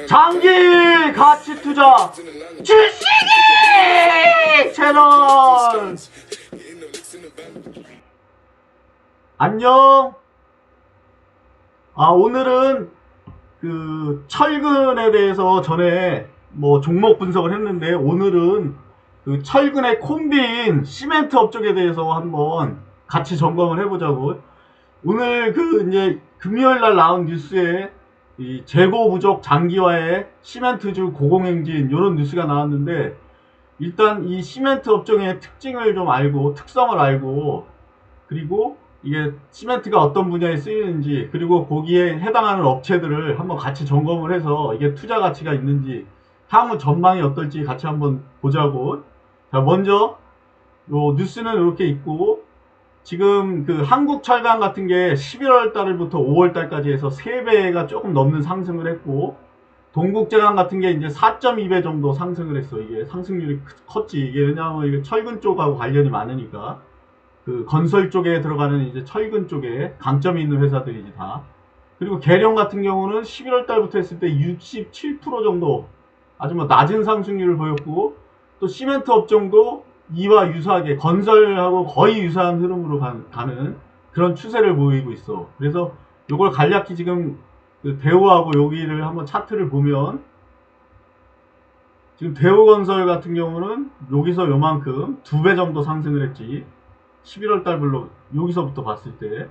장기 가치 투자 주식이 채널. 안녕. 오늘은 그 철근에 대해서 전에 뭐 종목 분석을 했는데, 오늘은 그 철근의 콤비인 시멘트 업종에 대해서 한번 같이 점검을 해보자고. 오늘 그 이제 금요일 날 나온 뉴스에 이 재고 부족 장기화의 시멘트주 고공행진 이런 뉴스가 나왔는데, 일단 이 시멘트 업종의 특징을 좀 알고, 특성을 알고, 그리고 이게 시멘트가 어떤 분야에 쓰이는지, 그리고 거기에 해당하는 업체들을 한번 같이 점검을 해서 이게 투자 가치가 있는지, 향후 전망이 어떨지 같이 한번 보자고. 자, 먼저 요 뉴스는 이렇게 있고, 지금 그 한국철강 같은 게 11월 달부터 5월 달까지 해서 3배가 조금 넘는 상승을 했고, 동국제강 같은 게 이제 4.2배 정도 상승을 했어. 이게 상승률이 컸지. 이게 왜냐하면 이게 철근 쪽하고 관련이 많으니까. 그 건설 쪽에 들어가는 이제 철근 쪽에 강점이 있는 회사들이지 다. 그리고 계룡 같은 경우는 11월 달부터 했을 때 67% 정도 아주 뭐 낮은 상승률을 보였고, 또 시멘트 업종도 이와 유사하게 건설하고 거의 유사한 흐름으로 가는 그런 추세를 보이고 있어. 그래서 이걸 간략히 지금 그 대우하고 여기를 한번 차트를 보면, 지금 대우건설 같은 경우는 여기서 요만큼 2배 정도 상승을 했지. 11월 달별로 여기서부터 봤을 때.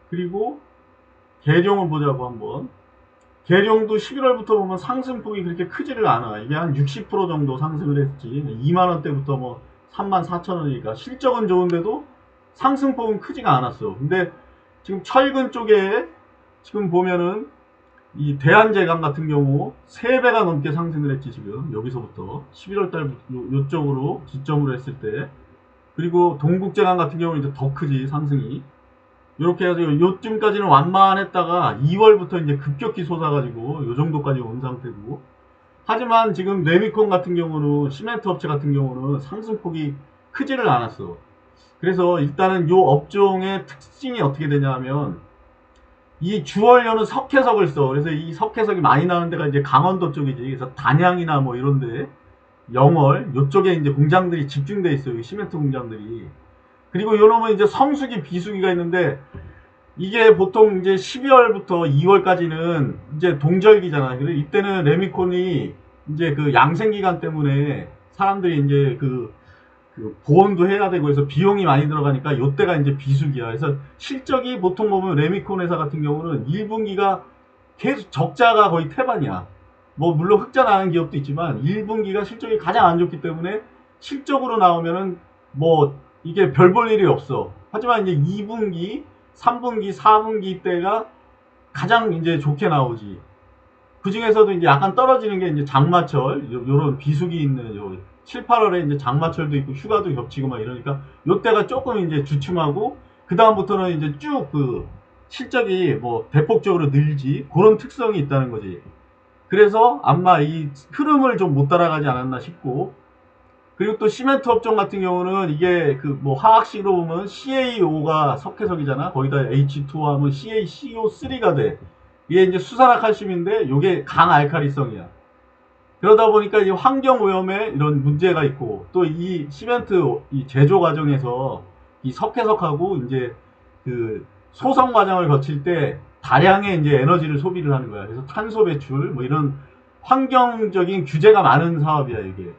그리고 계룡을 보자고 한번. 계룡도 11월부터 보면 상승폭이 그렇게 크지를 않아. 이게 한 60% 정도 상승을 했지. 2만원대부터 뭐 34,000원이니까 실적은 좋은데도 상승폭은 크지가 않았어. 근데 지금 철근 쪽에 지금 보면은 이 대한제강 같은 경우 3배가 넘게 상승을 했지. 지금 여기서부터 11월 달부터 요쪽으로 기점으로 했을 때. 그리고 동국제강 같은 경우는 이제 더 크지, 상승이. 이렇게 해가지고 요쯤까지는 완만했다가 2월부터 이제 급격히 솟아가지고 요 정도까지 온 상태고. 하지만 지금 레미콘 같은 경우는, 시멘트 업체 같은 경우는 상승폭이 크지를 않았어. 그래서 일단은 요 업종의 특징이 어떻게 되냐 하면, 이 주원료는 석회석을 써. 그래서 이 석회석이 많이 나는 데가 이제 강원도 쪽이지. 그래서 단양이나 뭐 이런데, 영월 요쪽에 이제 공장들이 집중돼 있어요. 시멘트 공장들이. 그리고 요놈은 이제 성수기 비수기가 있는데, 이게 보통 이제 12월부터 2월까지는 이제 동절기잖아요. 그래서 이때는 레미콘이 이제 그 양생기간 때문에 사람들이 이제 그 보온도 해야 되고 해서 비용이 많이 들어가니까 요때가 이제 비수기야. 그래서 실적이 보통 보면 레미콘 회사 같은 경우는 1분기가 계속 적자가 거의 태반이야. 뭐 물론 흑자 나는 기업도 있지만 1분기가 실적이 가장 안 좋기 때문에 실적으로 나오면은 뭐 이게 별 볼 일이 없어. 하지만 이제 2분기, 3분기, 4분기 때가 가장 이제 좋게 나오지. 그 중에서도 이제 약간 떨어지는 게 이제 장마철, 요런 비수기 있는 요 7, 8월에 이제 장마철도 있고 휴가도 겹치고 막 이러니까 요때가 조금 이제 주춤하고, 그다음부터는 이제 쭉 그 실적이 뭐 대폭적으로 늘지, 그런 특성이 있다는 거지. 그래서 아마 이 흐름을 좀 못 따라가지 않았나 싶고. 그리고 또 시멘트 업종 같은 경우는 이게 그 뭐 화학식으로 보면 CaO가 석회석이잖아. 거기다 H2O 하면 CaCO3가 돼. 이게 이제 수산화칼슘인데 요게 강알칼리성이야. 그러다 보니까 이 환경 오염에 이런 문제가 있고, 또 이 시멘트 이 제조 과정에서 이 석회석하고 이제 그 소성 과정을 거칠 때 다량의 이제 에너지를 소비를 하는 거야. 그래서 탄소 배출 뭐 이런 환경적인 규제가 많은 사업이야, 이게.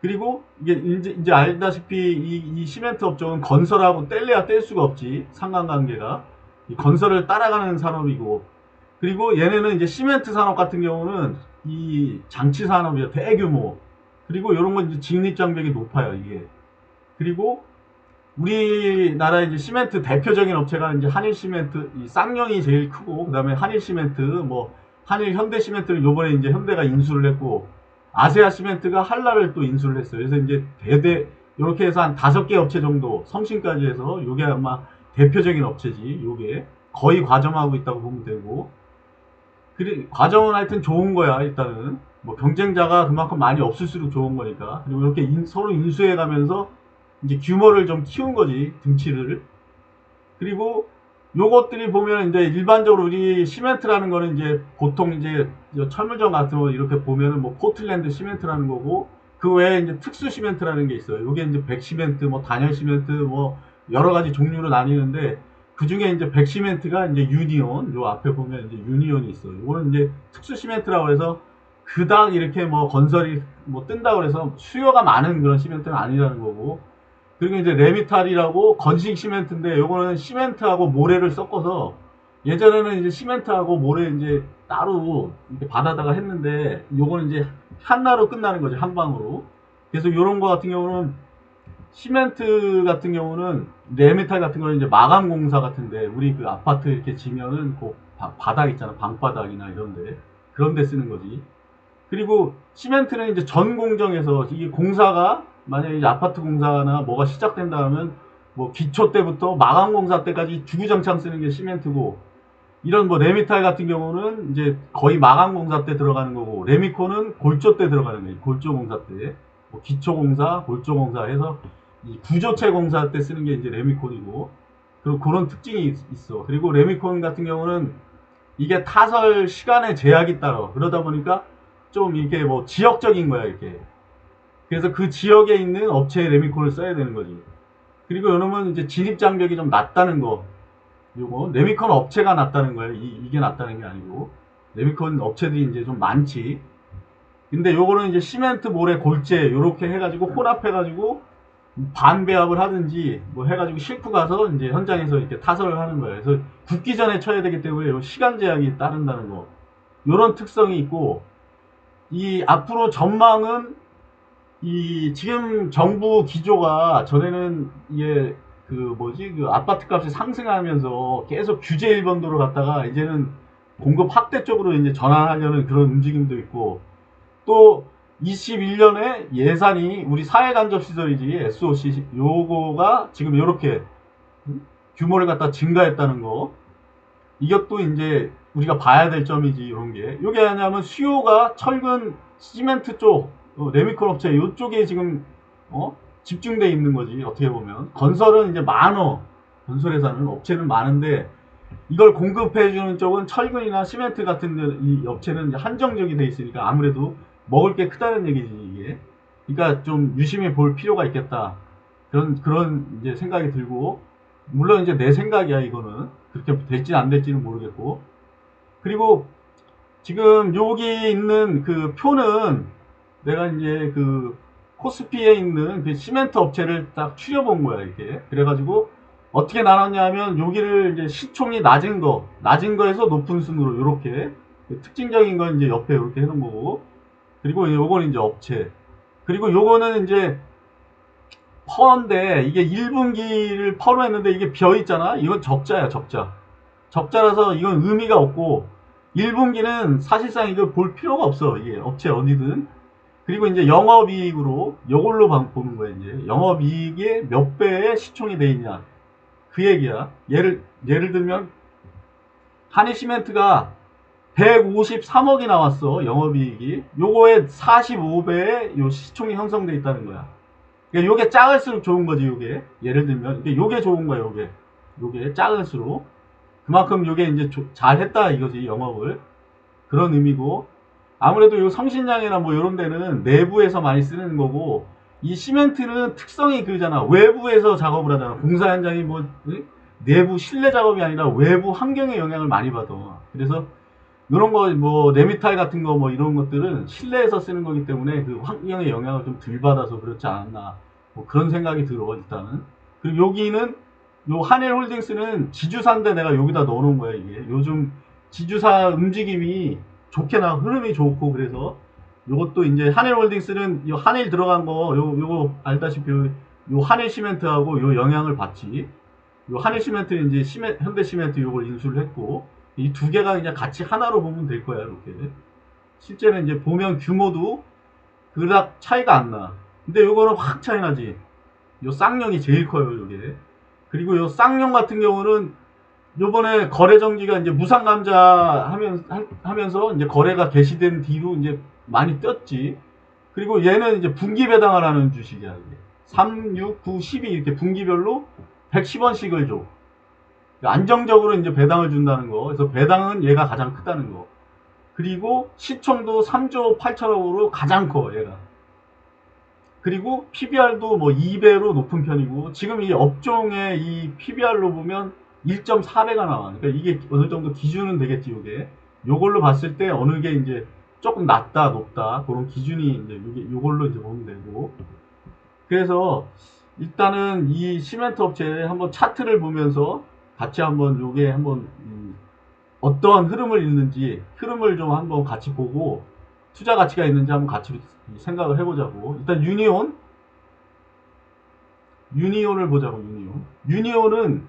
그리고 이게 이제 알다시피 이 시멘트 업종은 건설하고 뗄래야 뗄 수가 없지. 상관관계가. 이 건설을 따라가는 산업이고, 그리고 얘네는 이제 시멘트 산업 같은 경우는 이 장치 산업이야. 대규모. 그리고 이런 건 이제 직립장벽이 높아요, 이게. 그리고 우리나라 이제 시멘트 대표적인 업체가 이제 한일 시멘트, 이 쌍용이 제일 크고, 그 다음에 한일 시멘트, 뭐 한일 현대 시멘트를 요번에 이제 현대가 인수를 했고, 아세아 시멘트가 한라를 또 인수를 했어요. 그래서 이제 이렇게 해서 한 5개 업체 정도, 성신까지 해서 요게 아마 대표적인 업체지. 요게 거의 과점하고 있다고 보면 되고. 과점은 하여튼 좋은 거야, 일단은. 뭐 경쟁자가 그만큼 많이 없을수록 좋은 거니까. 그리고 이렇게 서로 인수해 가면서 이제 규모를 좀 키운 거지, 등치를. 그리고 요것들이 보면 이제 일반적으로 우리 시멘트라는 거는 이제 보통 이제 철물점 같은 거 이렇게 보면은 뭐 포틀랜드 시멘트라는 거고, 그 외에 이제 특수 시멘트라는 게 있어요. 요게 이제 백 시멘트, 뭐 단열 시멘트, 뭐 여러 가지 종류로 나뉘는데, 그 중에 이제 백 시멘트가 이제 유니온, 요 앞에 보면 이제 유니온이 있어요. 요거는 이제 특수 시멘트라고 해서 그닥 이렇게 뭐 건설이 뭐 뜬다고 해서 수요가 많은 그런 시멘트는 아니라는 거고, 그리고 이제 레미탈이라고 건식 시멘트인데, 요거는 시멘트하고 모래를 섞어서, 예전에는 이제 시멘트하고 모래 이제 따로 이렇게 받아다가 했는데, 요거는 이제 한나로 끝나는 거죠, 한 방으로. 그래서 요런 거 같은 경우는, 시멘트 같은 경우는, 레미탈 같은 거는 이제 마감 공사 같은데, 우리 그 아파트 이렇게 지면은 그 바닥 있잖아, 방바닥이나 이런데, 그런 데 쓰는 거지. 그리고 시멘트는 이제 전 공정에서, 이게 공사가 만약에 이제 아파트 공사나 뭐가 시작된다 하면 뭐 기초 때부터 마감 공사 때까지 주구장창 쓰는 게 시멘트고, 이런 뭐 레미탈 같은 경우는 이제 거의 마감 공사 때 들어가는 거고, 레미콘은 골조 때 들어가는 거예요. 골조 공사 때. 뭐 기초 공사, 골조 공사 해서 이 구조체 공사 때 쓰는 게 이제 레미콘이고, 그리고 그런 특징이 있어. 그리고 레미콘 같은 경우는 이게 타설 시간에 제약이 따라. 그러다 보니까 좀 이게 뭐 지역적인 거야, 이렇게. 그래서 그 지역에 있는 업체의 레미콘을 써야 되는 거지. 그리고 요놈은 이제 진입 장벽이 좀 낮다는 거. 요거 레미콘 업체가 낮다는 거예요. 이게 낮다는 게 아니고, 레미콘 업체들이 이제 좀 많지. 근데 요거는 이제 시멘트 모래 골재 요렇게 해가지고 혼합해가지고 반배합을 하든지 뭐 해가지고 싣고 가서 이제 현장에서 이렇게 타설을 하는 거예요. 그래서 굳기 전에 쳐야 되기 때문에 요 시간 제약이 따른다는 거. 요런 특성이 있고, 이 앞으로 전망은, 이 지금 정부 기조가, 전에는 이게 그 뭐지, 그 아파트 값이 상승하면서 계속 규제 일본도로 갔다가 이제는 공급 확대 쪽으로 이제 전환하려는 그런 움직임도 있고, 또 21년에 예산이, 우리 사회간접시설이지 SOC 요거가 지금 요렇게 규모를 갖다 증가했다는 거, 이것도 이제 우리가 봐야 될 점이지. 이런 게 이게 뭐냐면, 수요가 철근 시멘트 쪽, 레미콘 업체 이쪽에 지금 집중돼 있는 거지. 어떻게 보면 건설은 이제 많어, 건설회사는 업체는 많은데, 이걸 공급해 주는 쪽은 철근이나 시멘트 같은 이 업체는 이제 한정적이 돼 있으니까 아무래도 먹을 게 크다는 얘기지, 이게. 그러니까 좀 유심히 볼 필요가 있겠다, 그런 이제 생각이 들고, 물론 이제 내 생각이야, 이거는. 그렇게 될지 안 될지는 모르겠고. 그리고 지금 여기 있는 그 표는, 내가 이제 그 코스피에 있는 그 시멘트 업체를 딱 추려본 거야, 이렇게. 그래가지고 어떻게 나눴냐면, 여기를 이제 시총이 낮은 거에서 높은 순으로 이렇게 특징적인 건 이제 옆에 이렇게 해놓은 거고, 그리고 요거는 이제 업체, 그리고 요거는 이제 퍼인데, 이게 1분기를 퍼로 했는데 이게 벼 있잖아. 이건 적자야, 적자. 적자라서 이건 의미가 없고, 1분기는 사실상 이거 볼 필요가 없어, 이게 업체 어디든. 그리고 이제 영업이익으로 요걸로 보는 거야. 이제 영업이익이 몇 배의 시총이 돼 있냐, 그 얘기야. 예를 들면 한일시멘트가 153억이 나왔어, 영업이익이. 요거에 45배의 요 시총이 형성돼 있다는 거야. 그러니까 요게 작을수록 좋은 거지, 요게. 예를 들면 요게 좋은 거야, 요게 작을수록 그만큼 요게 이제 잘했다 이거지, 영업을. 그런 의미고, 아무래도 요 성신양이나 뭐 요런 데는 내부에서 많이 쓰는 거고, 이 시멘트는 특성이 그잖아. 외부에서 작업을 하잖아. 공사 현장이 뭐 내부 실내 작업이 아니라 외부 환경의 영향을 많이 받아. 그래서 이런 거 뭐 레미탈 같은 거 뭐 이런 것들은 실내에서 쓰는 거기 때문에 그 환경의 영향을 좀 덜 받아서 그렇지 않았나, 뭐 그런 생각이 들어, 일단은. 그리고 여기는 요 한일홀딩스는 지주사인데 내가 여기다 넣어놓은 거야. 이게 요즘 지주사 움직임이 좋게 나, 흐름이 좋고, 그래서 요것도 이제 한일홀딩스는 요 한일 들어간 거, 요거 알다시피 요 한일시멘트하고 요 영향을 받지. 요 한일시멘트는 이제 현대시멘트 요걸 인수를 했고, 이 두 개가 그냥 같이 하나로 보면 될 거야, 이렇게. 실제는 이제 보면 규모도 그닥 차이가 안 나. 근데 요거는 확 차이 나지. 요 쌍용이 제일 커요, 요게. 그리고 요 쌍용 같은 경우는 요번에 거래 정지가 이제 무상감자 하면서 이제 거래가 개시된 뒤로 이제 많이 뛰었지. 그리고 얘는 이제 분기 배당을 하는 주식이야, 이게. 3, 6, 9, 12 이렇게 분기별로 110원씩을 줘. 안정적으로 이제 배당을 준다는 거. 그래서 배당은 얘가 가장 크다는 거. 그리고 시총도 3조 8천억으로 가장 커, 얘가. 그리고 PBR도 뭐 2배로 높은 편이고, 지금 이 업종의 이 PBR로 보면 1.4배가 나와. 그러니까 이게 어느 정도 기준은 되겠지, 요게. 요걸로 봤을 때 어느 게 이제 조금 낮다, 높다, 그런 기준이 이제 요걸로 이제 보면 되고. 그래서 일단은 이 시멘트 업체 한번 차트를 보면서 같이 한번 요게 한번 어떠한 흐름을 있는지 흐름을 좀 한번 같이 보고 투자 가치가 있는지 한번 같이 생각을 해보자고. 일단 유니온을 보자고. 유니온은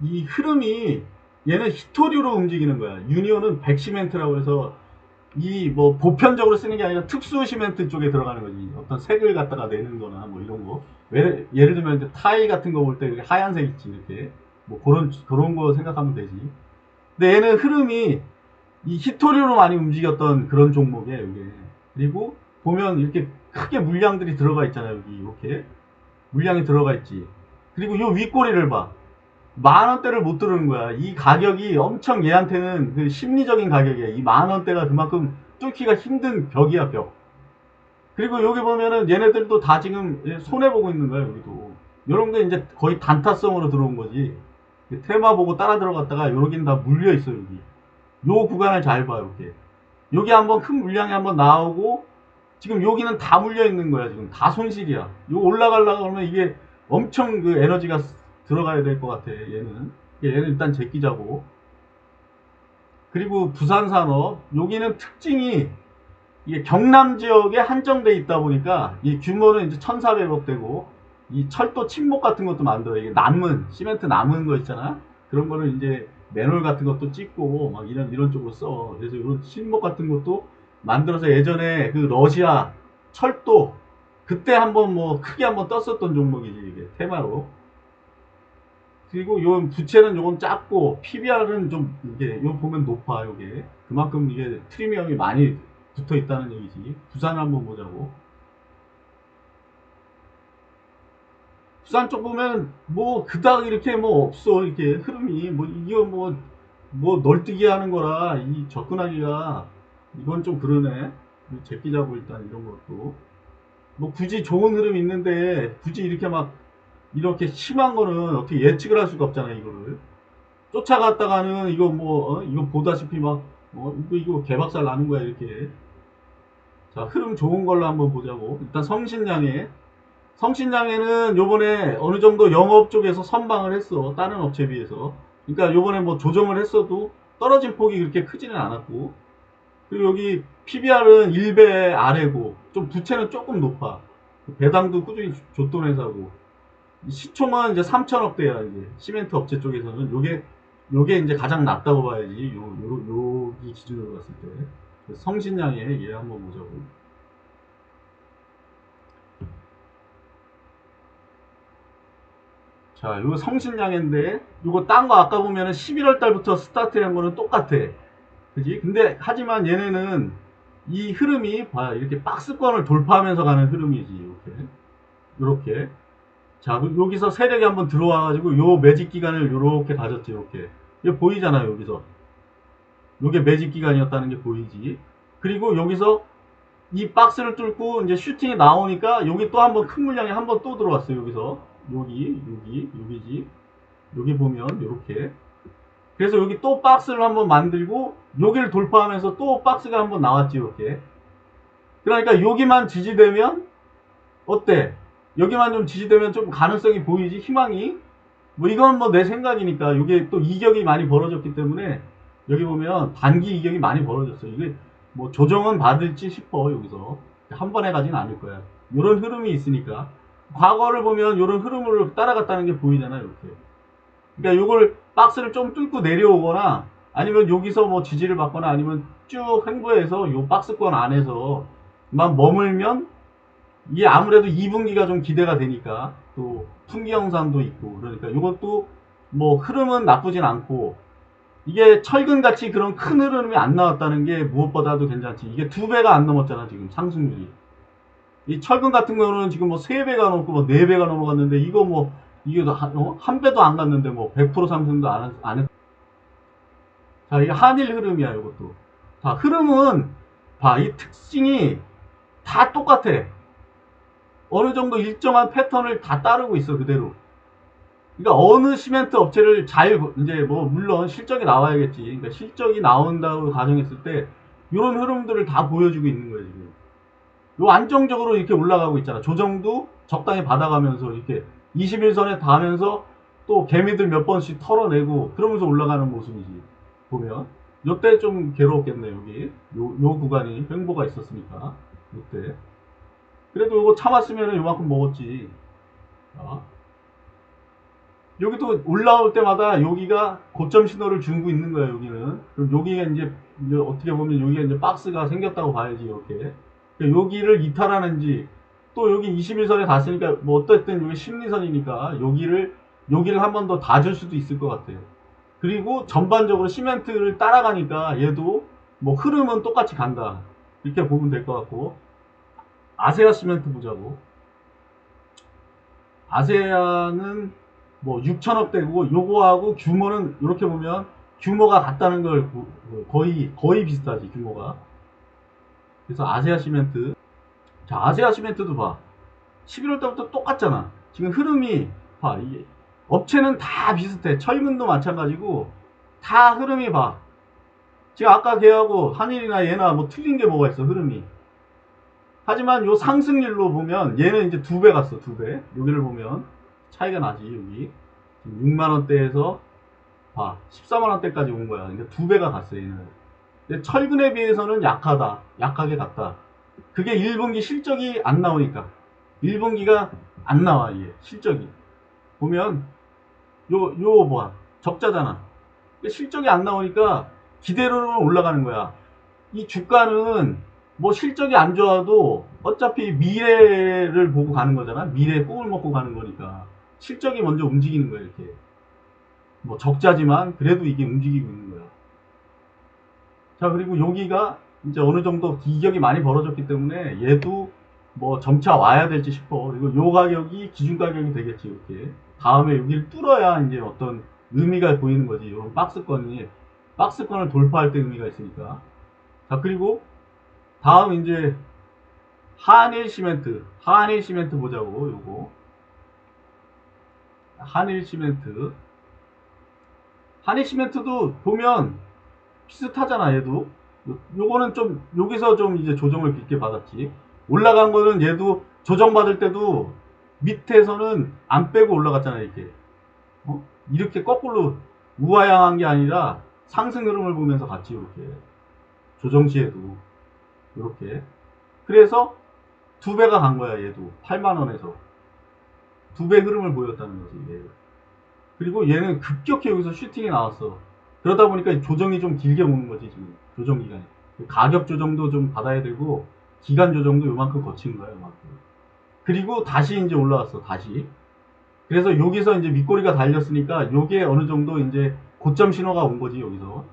이 흐름이 얘는 히토류로 움직이는 거야. 유니온은 백시멘트라고 해서 이 뭐 보편적으로 쓰는 게 아니라 특수 시멘트 쪽에 들어가는 거지. 어떤 색을 갖다가 내는 거나 뭐 이런 거. 예를 들면 이제 타일 같은 거 볼 때 하얀색 있지, 이렇게. 뭐 그런 거 생각하면 되지. 근데 얘는 흐름이 이 히토류로 많이 움직였던 그런 종목이에요, 이게. 그리고 보면 이렇게 크게 물량들이 들어가 있잖아요, 여기 이렇게. 물량이 들어가 있지. 그리고 요 윗꼬리를 봐. 10,000원대를 못 들어오는 거야. 이 가격이 엄청 얘한테는 그 심리적인 가격이야. 이 10,000원대가 그만큼 뚫기가 힘든 벽이야, 벽. 그리고 여기 보면은 얘네들도 다 지금 손해보고 있는 거야, 여기도. 요런 게 이제 거의 단타성으로 들어온 거지. 테마 보고 따라 들어갔다가 여긴 다 물려있어, 여기. 요 구간을 잘 봐, 이렇게. 여기 한번 큰 물량이 한번 나오고, 지금 여기는 다 물려있는 거야, 지금. 다 손실이야. 요 올라가려고 하면 이게 엄청 그 에너지가 들어가야 될 것 같아, 얘는. 얘는 일단 제끼자고. 그리고 부산산업, 여기는 특징이 이게 경남 지역에 한정돼 있다 보니까 이 규모는 이제 1,400억 되고, 이 철도 침목 같은 것도 만들어. 이게 시멘트 남은 거 있잖아. 그런 거를 이제 맨홀 같은 것도 찍고 막 이런 쪽으로 써. 그래서 이런 침목 같은 것도 만들어서 예전에 그 러시아 철도 그때 한번 뭐 크게 한번 떴었던 종목이지, 이게 테마로. 그리고 요 부채는 요건 작고 PBR은 좀 이게 요 보면 높아. 요게 그만큼 이게 프리미엄이 많이 붙어 있다는 얘기지. 부산 한번 보자고. 부산 쪽 보면 뭐 그닥 이렇게 뭐 없어. 이렇게 흐름이 뭐 이거 뭐 널뛰기 하는 거라 이 접근하기가 이건 좀 그러네. 제끼자고. 일단 이런 것도 뭐 굳이 좋은 흐름이 있는데 굳이 이렇게 막 이렇게 심한 거는 어떻게 예측을 할 수가 없잖아. 이거를 쫓아갔다가는 이거 뭐 이거 보다시피 막 이거 개박살 나는 거야, 이렇게. 자, 흐름 좋은 걸로 한번 보자고. 일단 성신양에는 요번에 어느 정도 영업 쪽에서 선방을 했어, 다른 업체에 비해서. 그러니까 요번에 뭐 조정을 했어도 떨어진 폭이 그렇게 크지는 않았고, 그리고 여기 PBR은 1배 아래고 좀 부채는 조금 높아. 배당도 꾸준히 줬던 회사고, 시총은 이제 3천억대야. 이제 시멘트 업체 쪽에서는 요게 이제 가장 낮다고 봐야지. 여기 기준으로 봤을 때. 성신양에 얘 한번 보자고. 자, 요 성신양인데 요거 딴 거 아까 보면은 11월 달부터 스타트한 거는 똑같아. 그지? 근데 하지만 얘네는 이 흐름이 봐, 이렇게 박스권을 돌파하면서 가는 흐름이지. 이렇게. 자, 여기서 세력이 한번 들어와가지고 요 매직 기간을 요렇게 가졌지. 이렇게. 이거 보이잖아요, 여기서. 요게 매직 기간이었다는 게 보이지. 그리고 여기서 이 박스를 뚫고 이제 슈팅이 나오니까 여기 또 한번 큰 물량이 한번 또 들어왔어요. 여기서 여기지. 여기 보면 요렇게. 그래서 여기 또 박스를 한번 만들고 여기를 돌파하면서 또 박스가 한번 나왔지, 이렇게. 그러니까 여기만 지지되면 어때? 여기만 좀 지지되면 좀 가능성이 보이지, 희망이. 뭐 이건 뭐 내 생각이니까. 이게 또 이격이 많이 벌어졌기 때문에 여기 보면 단기 이격이 많이 벌어졌어. 이게 뭐 조정은 받을지 싶어. 여기서 한 번에 가진 않을 거야. 이런 흐름이 있으니까. 과거를 보면 이런 흐름을 따라갔다는 게 보이잖아요, 이렇게. 그러니까 이걸 박스를 좀 뚫고 내려오거나 아니면 여기서 뭐 지지를 받거나 아니면 쭉 횡보해서 요 박스권 안에서만 머물면 이게 아무래도 2분기가 좀 기대가 되니까, 또 분기 영상도 있고 그러니까 이것도 뭐 흐름은 나쁘진 않고, 이게 철근같이 그런 큰 흐름이 안 나왔다는 게 무엇보다도 괜찮지. 이게 2배가 안 넘었잖아, 지금 상승률이. 이 철근 같은 경우는 지금 뭐 3배가 넘고 뭐 4배가 넘어갔는데 이거 뭐 이게 한 배도 안 갔는데 뭐 100% 상승도 안 했. 자, 이게 한일 흐름이야, 이것도. 자, 흐름은 봐, 이 특징이 다 똑같아. 어느 정도 일정한 패턴을 다 따르고 있어, 그대로. 그러니까 어느 시멘트 업체를 이제 뭐 물론 실적이 나와야겠지. 그러니까 실적이 나온다고 가정했을 때 이런 흐름들을 다 보여주고 있는 거예요, 지금. 요 안정적으로 이렇게 올라가고 있잖아. 조정도 적당히 받아가면서 이렇게 21선에 닿으면서 또 개미들 몇 번씩 털어내고 그러면서 올라가는 모습이지. 보면 요때 좀 괴로웠겠네. 여기 요 구간이 횡보가 있었으니까 요때. 그래도 요거 참았으면 요만큼 먹었지. 자, 여기도 올라올 때마다 여기가 고점 신호를 주고 있는 거야. 여기는. 그럼 여기가 이제 어떻게 보면 여기가 이제 박스가 생겼다고 봐야지. 이렇게 여기를 이탈하는지, 또 여기 21선에 갔으니까 뭐 어쨌든 여기 심리선이니까 여기를 한 번 더 다 줄 수도 있을 것 같아요. 그리고 전반적으로 시멘트를 따라가니까 얘도 뭐 흐름은 똑같이 간다, 이렇게 보면 될 것 같고. 아세아 시멘트 보자고. 아세아는 뭐 6천억대고 요거하고 규모는 이렇게 보면 규모가 같다는 걸 거의 비슷하지, 규모가. 그래서 아세아 시멘트. 자, 아세아 시멘트도 봐. 11월 달부터 똑같잖아. 지금 흐름이 봐. 이게 업체는 다 비슷해. 철근도 마찬가지고 다 흐름이 봐. 지금 아까 걔하고 한일이나 얘나 뭐 틀린 게 뭐가 있어, 흐름이. 하지만 요 상승률로 보면 얘는 이제 2배 갔어, 2배. 여기를 보면 차이가 나지, 여기. 6만원대에서 봐. 14만원대까지 온 거야. 그러니까 2배가 갔어, 얘는. 근데 철근에 비해서는 약하다. 약하게 갔다. 그게 1분기 실적이 안 나오니까. 1분기가 안 나와, 이게. 실적이. 보면, 요, 뭐야. 적자잖아. 실적이 안 나오니까 기대로는 올라가는 거야. 이 주가는 뭐 실적이 안 좋아도 어차피 미래를 보고 가는 거잖아. 미래의 꿈을 먹고 가는 거니까. 실적이 먼저 움직이는 거야, 이렇게. 뭐 적자지만 그래도 이게 움직이고 있는 거야. 자, 그리고 여기가 이제 어느 정도 이격이 많이 벌어졌기 때문에 얘도 뭐 점차 와야 될지 싶어. 그리고 요 가격이 기준 가격이 되겠지, 이렇게. 다음에 여기를 뚫어야 이제 어떤 의미가 보이는 거지. 이런 박스권을 돌파할 때 의미가 있으니까. 자, 그리고 다음 이제 한일 시멘트 보자고, 요거. 한일 시멘트도 보면 비슷하잖아, 얘도. 요거는 좀, 여기서 좀 이제 조정을 깊게 받았지. 올라간 거는 얘도 조정받을 때도 밑에서는 안 빼고 올라갔잖아, 이렇게. 이렇게 거꾸로 우하향한 게 아니라 상승 흐름을 보면서 갔지, 이렇게. 조정 시에도. 이렇게. 그래서 2배가 간 거야, 얘도. 8만원에서. 2배 흐름을 보였다는 거지, 얘. 그리고 얘는 급격히 여기서 슈팅이 나왔어. 그러다 보니까 조정이 좀 길게 오는 거지, 지금. 조정 기간이. 가격 조정도 좀 받아야 되고, 기간 조정도 요만큼 거친 거야, 요만큼. 그리고 다시 이제 올라왔어, 다시. 그래서 여기서 이제 밑꼬리가 달렸으니까, 요게 어느 정도 이제 고점 신호가 온 거지, 여기서.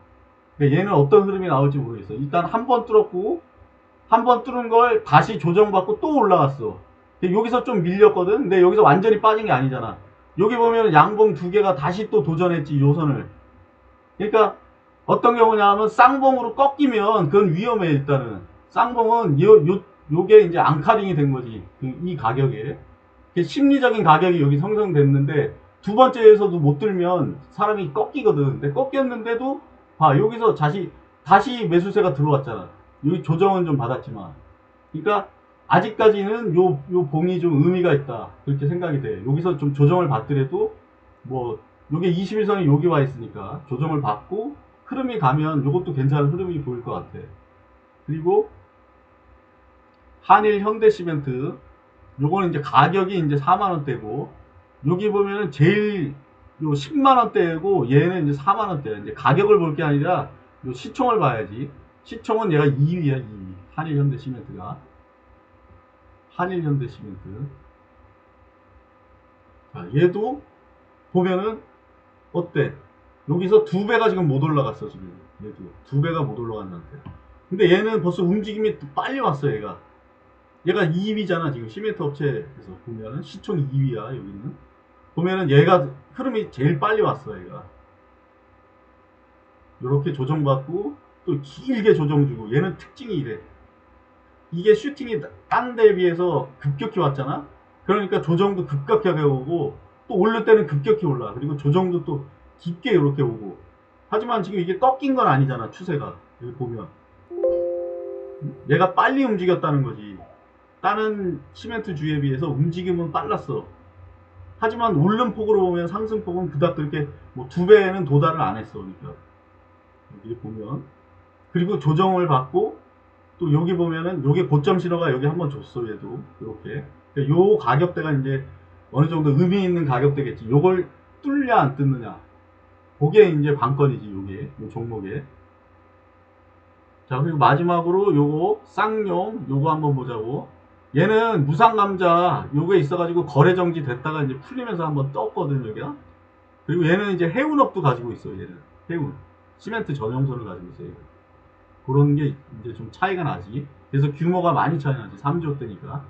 그러니까 얘는 어떤 흐름이 나올지 모르겠어. 일단 한 번 뚫었고, 한 번 뚫은 걸 다시 조정받고 또 올라갔어. 여기서 좀 밀렸거든? 근데 여기서 완전히 빠진 게 아니잖아. 여기 보면 양봉 2개가 다시 또 도전했지, 요선을. 그러니까 어떤 경우냐 하면 쌍봉으로 꺾이면 그건 위험해, 일단은. 쌍봉은 요게 이제 앙카링이 된 거지. 이 가격에. 심리적인 가격이 여기 형성됐는데 두 번째에서도 못 들면 사람이 꺾이거든. 근데 꺾였는데도 봐, 여기서 다시 매수세가 들어왔잖아. 여기 조정은 좀 받았지만. 그러니까 아직까지는 요 봉이 좀 의미가 있다, 그렇게 생각이 돼. 여기서 좀 조정을 받더라도 뭐 요게 21선이 여기 와 있으니까 조정을 받고 흐름이 가면 요것도 괜찮은 흐름이 보일 것 같아. 그리고 한일 현대시멘트, 요거는 이제 가격이 이제 4만원대고, 여기 보면은 제일 요 10만원대고 얘는 이제 4만원대야. 이제 가격을 볼 게 아니라 요 시총을 봐야지. 시총은 얘가 2위야, 2위. 한일 현대시멘트가. 한일 현대시멘트. 자, 얘도 보면은 어때? 여기서 2배가 지금 못 올라갔어, 지금. 얘도 2배가 못 올라간 상태야. 근데 얘는 벌써 움직임이 빨리 왔어, 얘가 2위잖아, 지금. 시멘트 업체에서 보면은 시총 2위야, 여기는. 보면은 얘가 흐름이 제일 빨리 왔어. 얘가 이렇게 조정받고 또 길게 조정 주고, 얘는 특징이 이래. 이게 슈팅이 딴 데에 비해서 급격히 왔잖아. 그러니까 조정도 급격하게 오고 또 올릴 때는 급격히 올라. 그리고 조정도 또 깊게 이렇게 오고. 하지만 지금 이게 꺾인 건 아니잖아, 추세가. 여기 보면 얘가 빨리 움직였다는 거지. 다른 시멘트주에 비해서 움직임은 빨랐어. 하지만 오른 폭으로 보면 상승폭은 그닥 그렇게 뭐 2배는 도달을 안 했어. 그러니까 여기 보면, 그리고 조정을 받고 또 여기 보면은 요게 고점 신호가 여기 한번 줬어. 얘도 이렇게. 그러니까 요 가격대가 이제 어느 정도 의미 있는 가격대겠지. 요걸 뚫냐 안 뚫느냐, 그게 이제 관건이지. 요게 요 종목에. 자, 그리고 마지막으로 요거 쌍용 요거 한번 보자고. 얘는 무상감자 요게 있어가지고 거래 정지 됐다가 이제 풀리면서 한번 떴거든 여기가. 그리고 얘는 이제 해운업도 가지고 있어요. 얘는 해운 시멘트 전용선을 가지고 있어요. 그런 게 이제 좀 차이가 나지. 그래서 규모가 많이 차이 나지. 3조대니까.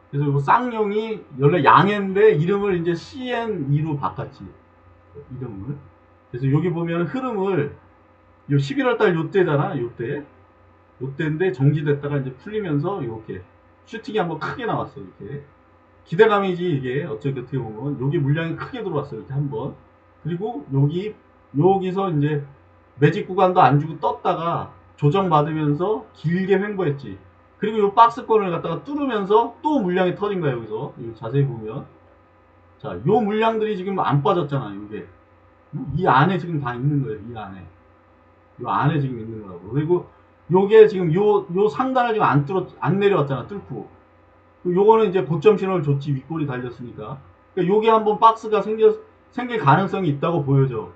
그래서 요 쌍용이 원래 양해인데 이름을 이제 CN2로 바꿨지. 이름을. 그래서 여기 보면 흐름을 요 11월달 요때잖아. 요때인데 정지됐다가 이제 풀리면서 이렇게 슈팅이 한번 크게 나왔어. 이렇게 기대감이지 이게. 어떻게 보면 여기 물량이 크게 들어왔어. 이렇게 한번. 그리고 여기서 이제 매직 구간도 안 주고 떴다가 조정받으면서 길게 횡보했지. 그리고 요 박스권을 갖다가 뚫으면서 또 물량이 터진 거야. 여기서 자세히 보면, 자, 요 물량들이 지금 안 빠졌잖아. 이게 이 안에 지금 다 있는 거예요. 요 안에 지금 있는 거라고. 그리고 요게 지금 요 상단을 지금 안 내려왔잖아. 뚫고. 요거는 이제 고점 신호를 줬지. 윗골이 달렸으니까. 그러니까 요게 한번 박스가 생길 가능성이 있다고 보여져.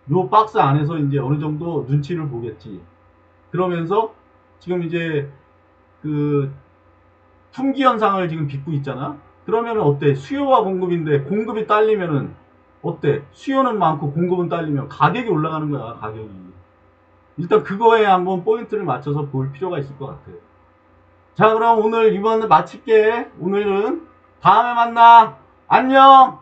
요 박스 안에서 이제 어느 정도 눈치를 보겠지. 그러면서 지금 이제 그 품귀 현상을 지금 빚고 있잖아. 그러면 어때? 수요와 공급인데 공급이 딸리면은 어때? 수요는 많고 공급은 딸리면 가격이 올라가는 거야. 가격이. 일단 그거에 한번 포인트를 맞춰서 볼 필요가 있을 것 같아. 자, 그럼 오늘 이번에 마칠게. 오늘은 다음에 만나. 안녕.